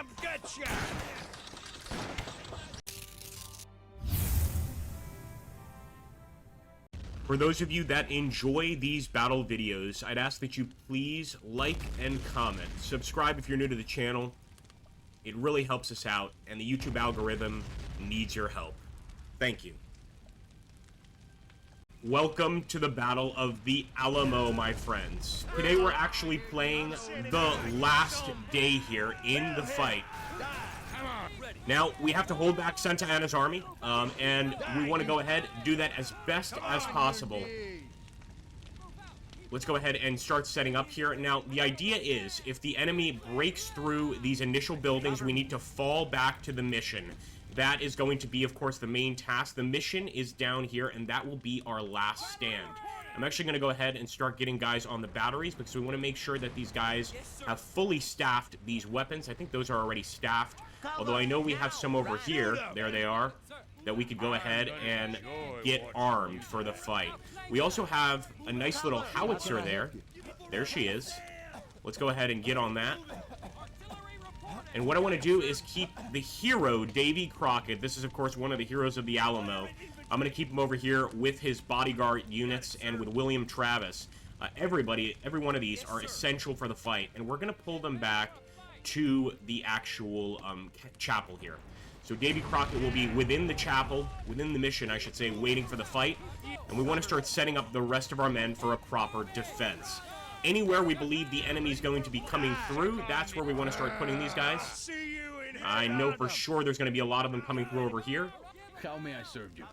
I'll get ya! For those of you that enjoy these battle videos, I'd ask that you please like and comment. Subscribe if you're new to the channel. It really helps us out, and the YouTube algorithm needs your help. Thank you. Welcome to the Battle of the Alamo, my friends. Today we're actually playing the last day here in the fight. Now, we have to hold back Santa Anna's army, and we want to go ahead and do that as best as possible. Let's go ahead and start setting up here. Now, the idea is, if the enemy breaks through these initial buildings, we need to fall back to the mission. That is going to be, of course, the main task. The mission is down here, and that will be our last stand. I'm actually going to go ahead and start getting guys on the batteries, because we want to make sure that these guys have fully staffed these weapons. I think those are already staffed. Although I know we have some over here, there they are, that we could go ahead and get armed for the fight. We also have a nice little howitzer there. There she is. Let's go ahead and get on that. And what I want to do is keep the hero, Davy Crockett. This is, of course, one of the heroes of the Alamo. I'm going to keep him over here with his bodyguard units and with William Travis. Every one of these are essential for the fight, and we're going to pull them back to the actual chapel here. So Davy Crockett will be within the chapel, within the mission, I should say, waiting for the fight. And we want to start setting up the rest of our men for a proper defense. Anywhere we believe the enemy is going to be coming through, that's where we want to start putting these guys. I know for sure there's going to be a lot of them coming through over here. How may I serve you?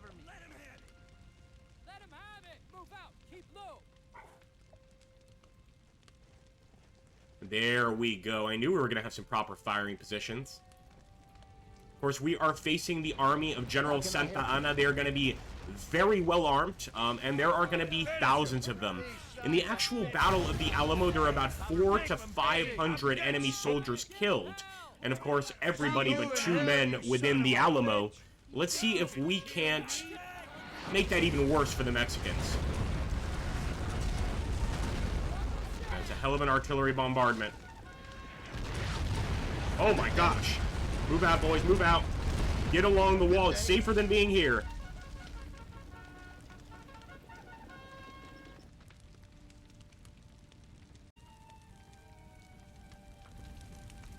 There we go. I knew we were going to have some proper firing positions. Of course, we are facing the army of General Santa Anna. They are going to be very well armed, and there are going to be thousands of them. In the actual Battle of the Alamo, there are about 400 to 500 enemy soldiers killed. And of course, everybody but 2 men within the Alamo. Let's see if we can't make that even worse for the Mexicans. That's a hell of an artillery bombardment. Oh my gosh. Move out, boys, move out. Get along the wall. It's safer than being here.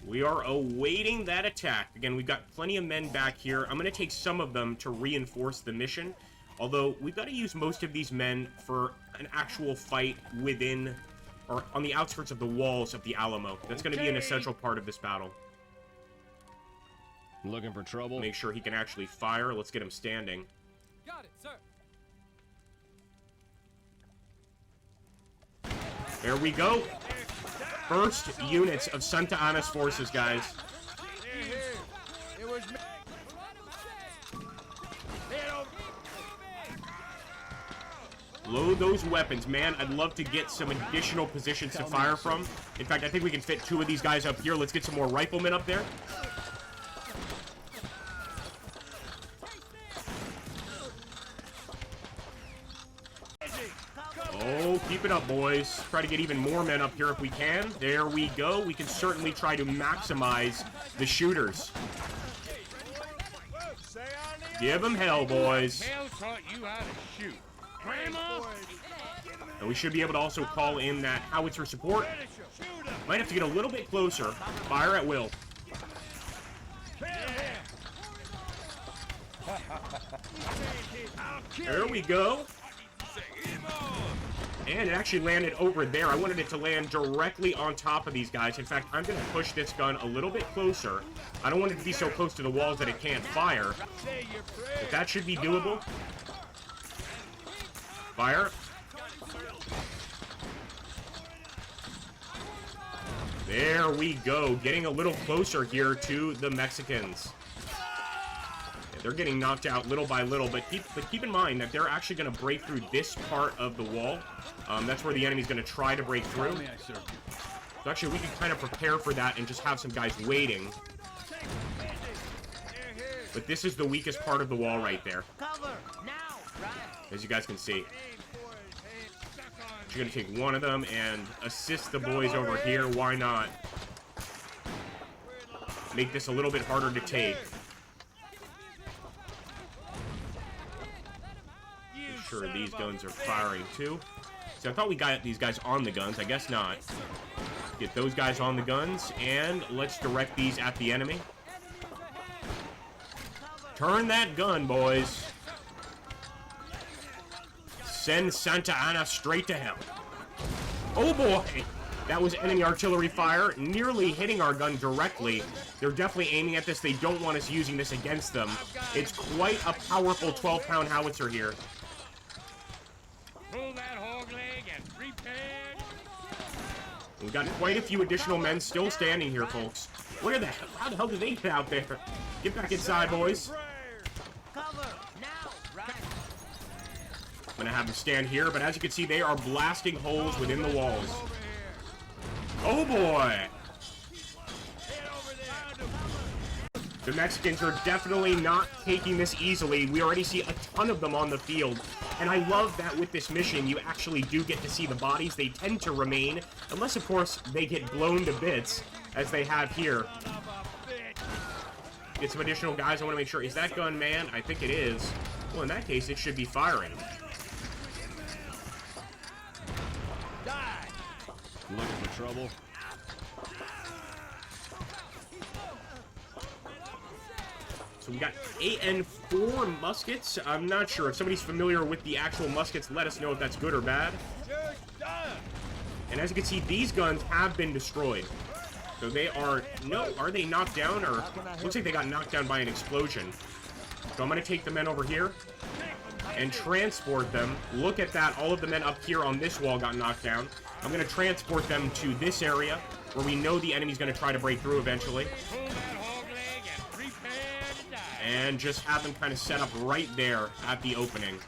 We are awaiting that attack. Again, we've got plenty of men back here. I'm going to take some of them to reinforce the mission. Although, we've got to use most of these men for an actual fight within, or on the outskirts of the walls of the Alamo. That's going to be an essential part of this battle. Looking for trouble? Make sure he can actually fire. Let's get him standing. Got it, sir. There we go. First units of Santa Anna's forces, guys. Load those weapons, man. I'd love to get some additional positions to fire from. In fact, I think we can fit 2 of these guys up here. Let's get some more riflemen up there. Oh, keep it up, boys. Try to get even more men up here if we can. There we go. We can certainly try to maximize the shooters. Give them hell, boys. Hell taught you how to shoot. Grandma? And we should be able to also call in that howitzer support. Might have to get a little bit closer. Fire at will. There we go. And it actually landed over there. I wanted it to land directly on top of these guys. In fact, I'm going to push this gun a little bit closer. I don't want it to be so close to the walls that it can't fire. But that should be doable. Fire. There we go. Getting a little closer here to the Mexicans. They're getting knocked out little by little, but keep in mind that they're actually going to break through this part of the wall. That's where the enemy's going to try to break through. So actually, we can kind of prepare for that and just have some guys waiting. But this is the weakest part of the wall right there. As you guys can see. You're going to take one of them and assist the boys over here. Why not? make this a little bit harder to take. Make sure these guns are firing too. So I thought we got these guys on the guns. I guess not. Get those guys on the guns, and let's direct these at the enemy. Turn that gun, boys. Send Santa Ana straight to hell. Oh boy! That was enemy artillery fire, nearly hitting our gun directly. They're definitely aiming at this. They don't want us using this against them. It's quite a powerful 12-pound howitzer here. Pull that hog leg and prepare. We've got quite a few additional men still standing here, folks. Where the hell? How the hell did they get out there? Get back inside, boys. Cover now, right? I'm gonna have them stand here, but as you can see, they are blasting holes within the walls. Oh boy! The Mexicans are definitely not taking this easily. We already see a ton of them on the field. And I love that with this mission, you actually do get to see the bodies. They tend to remain, unless, of course, they get blown to bits, as they have here. Get some additional guys. I want to make sure. Is that gun manned? I think it is. Well, in that case, it should be firing. Looking for trouble. So we got AN4 muskets. I'm not sure. If somebody's familiar with the actual muskets, let us know if that's good or bad. And as you can see, these guns have been destroyed. So they are... No, are they knocked down? Or looks like they got knocked down by an explosion. So I'm going to take the men over here and transport them. Look at that. All of the men up here on this wall got knocked down. I'm going to transport them to this area where we know the enemy's going to try to break through eventually. And just have them kind of set up right there at the opening.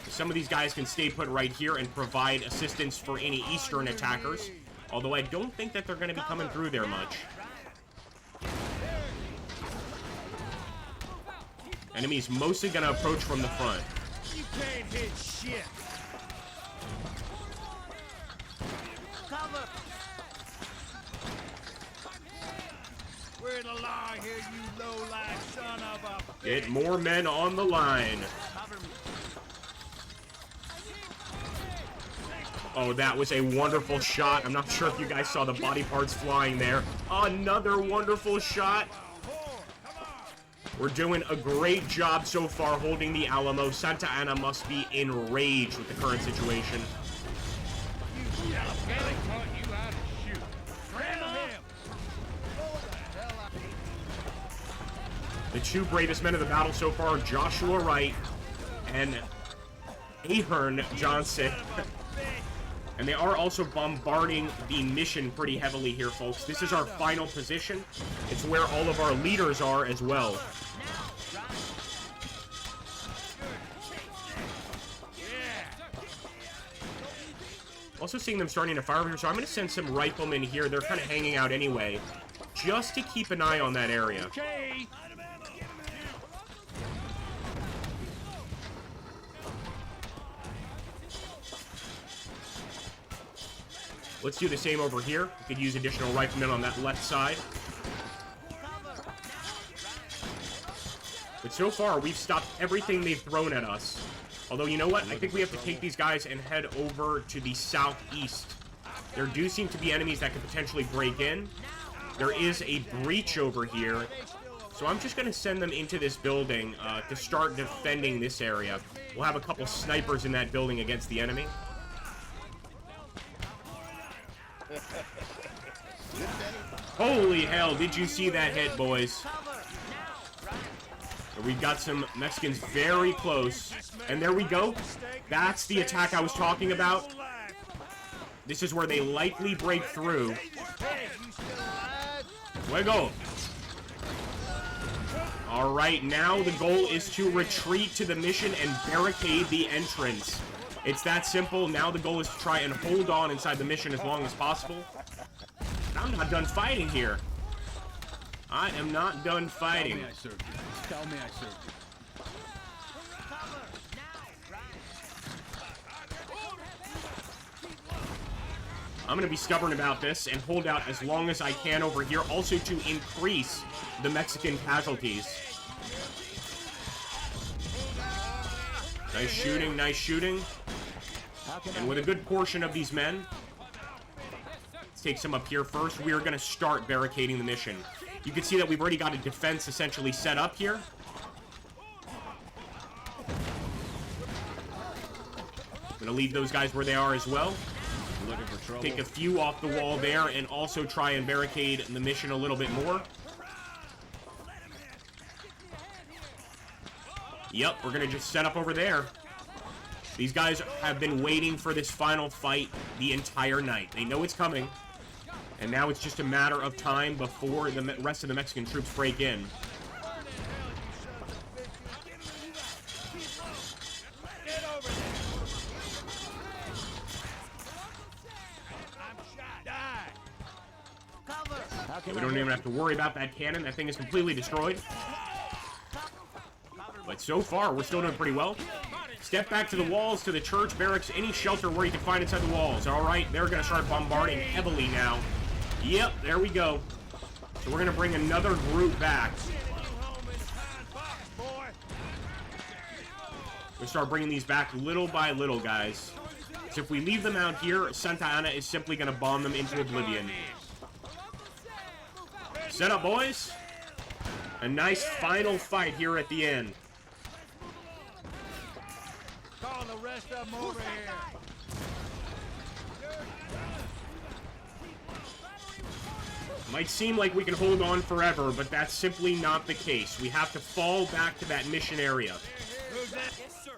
Some of these guys can stay put right here and provide assistance for any eastern attackers. Although I don't think that they're going to be coming through there much. Enemy's mostly going to approach from the front. You can't hit shit. Cover. We're the law here, you low-life son of a... Get more men on the line. Cover me. Oh, that was a wonderful shot. I'm not sure if you guys saw the body parts flying there. Another wonderful shot. We're doing a great job so far holding the Alamo. Santa Ana must be enraged with the current situation. You Kelly taught you how to shoot. Grab him. The two bravest men of the battle so far, Joshua Wright and Ahern Johnson. And they are also bombarding the mission pretty heavily here, folks. This is our final position. It's where all of our leaders are as well. Also seeing them starting to fire over here, so I'm going to send some riflemen here. They're kind of hanging out anyway, just to keep an eye on that area. Okay. Let's do the same over here. We could use additional riflemen on that left side. But so far, we've stopped everything they've thrown at us. Although, you know what? I think we have to take these guys and head over to the southeast. There do seem to be enemies that could potentially break in. There is a breach over here. So I'm just going to send them into this building to start defending this area. We'll have a couple snipers in that building against the enemy. Holy hell, did you see that hit, boys? We've got some Mexicans very close. And there we go. That's the attack I was talking about. This is where they likely break through. Fuego. Alright, now the goal is to retreat to the mission and barricade the entrance. It's that simple. Now the goal is to try and hold on inside the mission as long as possible. I'm not done fighting here. I am not done fighting. Tell me I served you. Tell me I served you. I'm going to be stubborn about this and hold out as long as I can over here, also to increase the Mexican casualties. Nice shooting, nice shooting. And with a good portion of these men, let's take some up here first. We are going to start barricading the mission. You can see that we've already got a defense essentially set up here. I'm going to leave those guys where they are as well. Looking for trouble. Take a few off the wall there and also try and barricade the mission a little bit more. Yep, we're going to just set up over there. These guys have been waiting for this final fight the entire night. They know it's coming. And now it's just a matter of time before the rest of the Mexican troops break in. We don't even have to worry about that cannon. That thing is completely destroyed. But so far, we're still doing pretty well. Step back to the walls, to the church, barracks, any shelter where you can find inside the walls. All right, they're going to start bombarding heavily now. Yep, there we go. So we're going to bring another group back. We start bringing these back little by little, guys. So if we leave them out here, Santa Ana is simply going to bomb them into oblivion. Set up, boys. A nice final fight here at the end. Call the rest of them over here. Might seem like we can hold on forever, but that's simply not the case. We have to fall back to that mission area. Who's that? Yes, sir.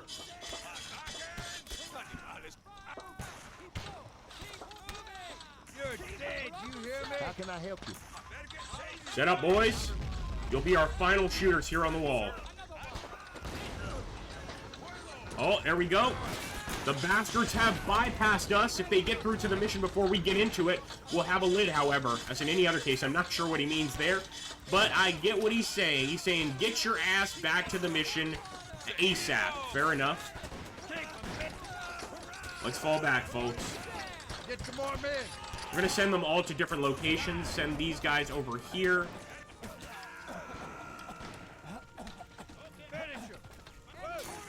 You're dead, you hear me? How can I help you? Set up, boys. You'll be our final shooters here on the wall. Oh, there we go. The bastards have bypassed us. If they get through to the mission before we get into it, we'll have a lid, however. As in any other case, I'm not sure what he means there. But I get what he's saying. He's saying, get your ass back to the mission ASAP. Fair enough. Let's fall back, folks. Get some more men. We're going to send them all to different locations. Send these guys over here.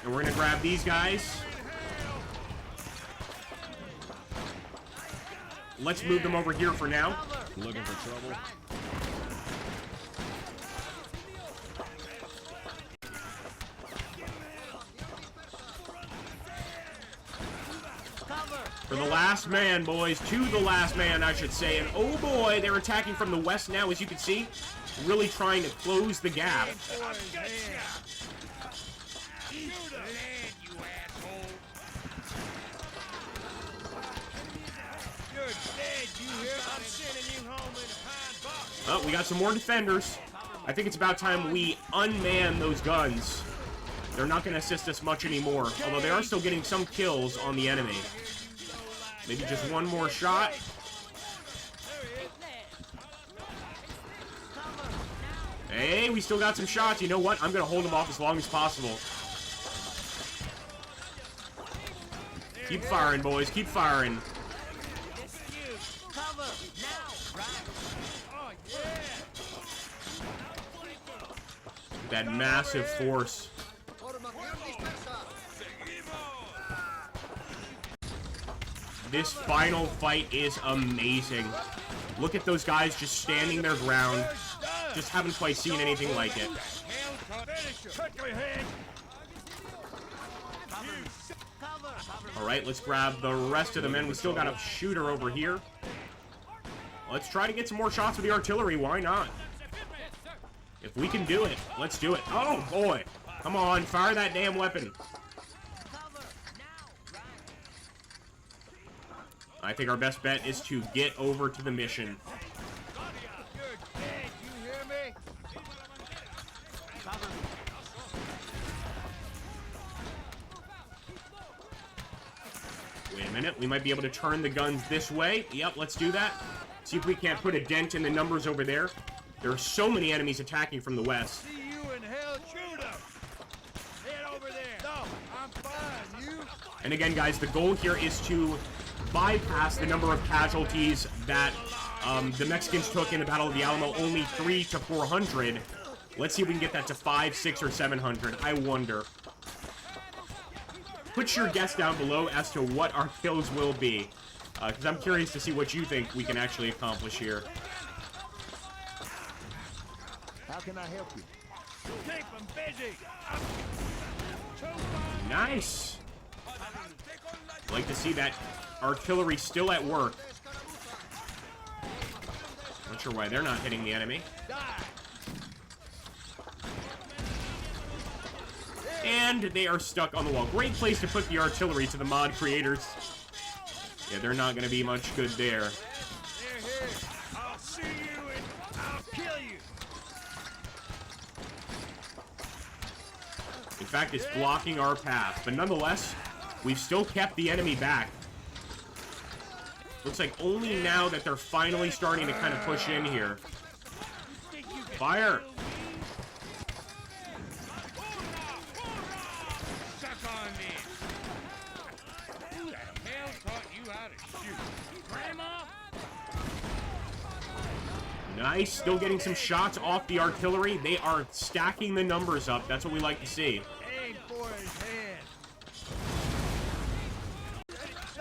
And we're going to grab these guys. Let's move them over here for now. Looking for trouble. For the last man, boys. To the last man, I should say. And oh boy, they're attacking from the west now, as you can see. Really trying to close the gap. Oh, we got some more defenders. I think it's about time we unman those guns. They're not going to assist us much anymore, although they are still getting some kills on the enemy. Maybe just one more shot. Hey, we still got some shots. You know what? I'm going to hold them off as long as possible. Keep firing, boys. Keep firing. That massive force. This final fight is amazing. Look at those guys just standing their ground. Just haven't quite seen anything like it. Alright, let's grab the rest of the men. We still got a shooter over here. Let's try to get some more shots with the artillery. Why not? If we can do it, let's do it. Oh, boy. Come on, fire that damn weapon. I think our best bet is to get over to the mission. Wait a minute. We might be able to turn the guns this way. Yep, let's do that. See if we can't put a dent in the numbers over there. There are so many enemies attacking from the west. See you in hell, shoot 'em. Head over there. No, I'm fine. You? And again, guys, the goal here is to bypass the number of casualties that the Mexicans took in the Battle of the Alamo, only 300 to 400. Let's see if we can get that to 500, 600, or 700. I wonder. Put your guess down below as to what our kills will be, because I'm curious to see what you think we can actually accomplish here. How can I help you? Keep them busy. Nice. Like to see that artillery still at work. Not sure why they're not hitting the enemy. And they are stuck on the wall. Great place to put the artillery to the mod creators. Yeah, they're not going to be much good there. Here, here. I'll see you and I'll kill you. In fact, it's blocking our path. But nonetheless, we've still kept the enemy back. Looks like only now that they're finally starting to kind of push in here. Fire! Suck on this. Who the hell taught you how to shoot? Grandma? Nice. Still getting some shots off the artillery. They are stacking the numbers up. That's what we like to see. Aim for his head.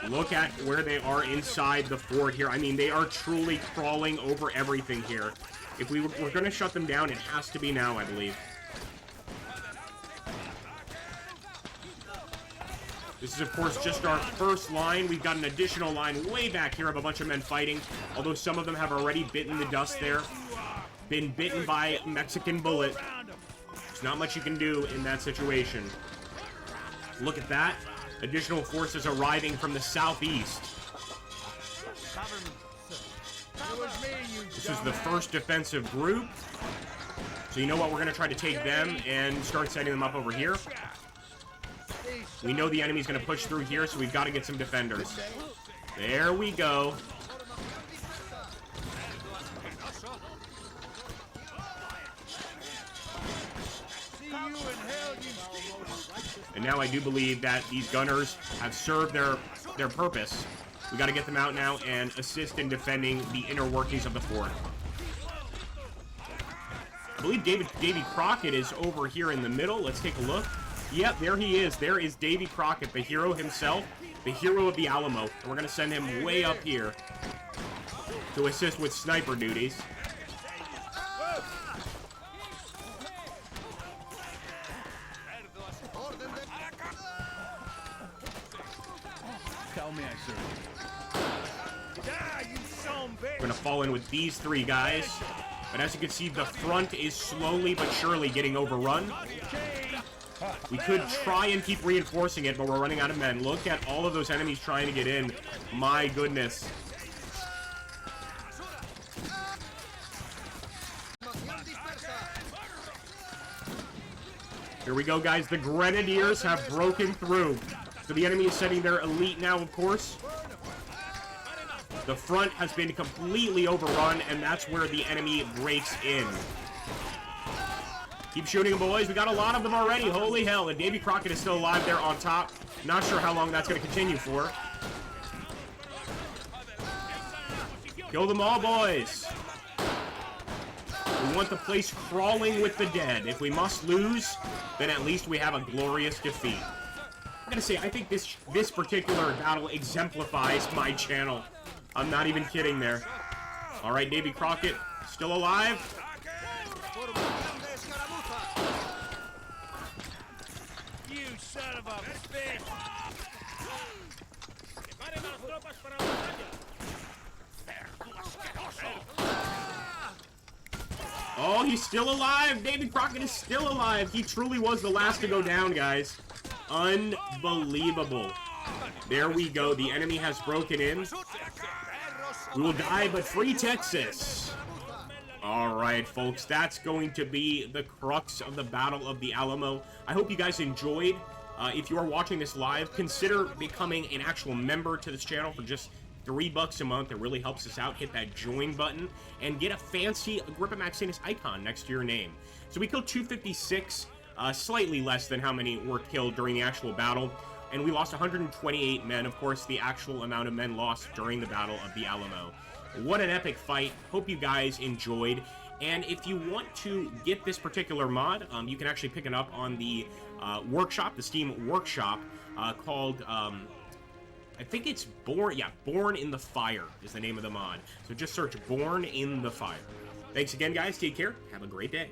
Look at where they are inside the fort here. I mean, they are truly crawling over everything here. If we're going to shut them down, it has to be now, I believe. This is, of course, just our first line. We've got an additional line way back here of a bunch of men fighting, although some of them have already bitten the dust there. Been bitten by Mexican bullet. There's not much you can do in that situation. Look at that. Additional forces arriving from the southeast. This is the first defensive group. So you know what? We're going to try to take them and start setting them up over here. We know the enemy's going to push through here, so we've got to get some defenders. There we go. And now I do believe that these gunners have served their purpose. We got to get them out now and assist in defending the inner workings of the fort. I believe Davy Crockett is over here in the middle. Let's take a look. Yep, there he is. There is Davy Crockett, the hero himself, the hero of the Alamo. And we're going to send him way up here to assist with sniper duties. Tell me I serve. We're going to fall in with these three guys. But as you can see, the front is slowly but surely getting overrun. We could try and keep reinforcing it, but we're running out of men. Look at all of those enemies trying to get in. My goodness. Here we go, guys. The Grenadiers have broken through. So the enemy is sending their elite now, of course. The front has been completely overrun, and that's where the enemy breaks in. Keep shooting them, boys. We got a lot of them already. Holy hell. And Davy Crockett is still alive there on top. Not sure how long that's going to continue for. Kill them all, boys. We want the place crawling with the dead. If we must lose, then at least we have a glorious defeat. I'm going to say, I think this particular battle exemplifies my channel. I'm not even kidding there. All right, Davy Crockett, still alive? You son of a bitch! Oh, he's still alive! Davy Crockett is still alive! He truly was the last to go down, guys. Unbelievable. There we go. The enemy has broken in. We will die, but free Texas. All right, folks. That's going to be the crux of the Battle of the Alamo. I hope you guys enjoyed. If you are watching this live, consider becoming an actual member to this channel for just $3 a month. It really helps us out. Hit that join button and get a fancy Agrippa Maximus icon next to your name. So we killed 256, slightly less than how many were killed during the actual battle. and we lost 128 men, of course, the actual amount of men lost during the Battle of the Alamo. What an epic fight. Hope you guys enjoyed. And if you want to get this particular mod, you can actually pick it up on the workshop, the Steam workshop, called, I think it's Born in the Fire is the name of the mod. So just search Born in the Fire. Thanks again, guys. Take care. Have a great day.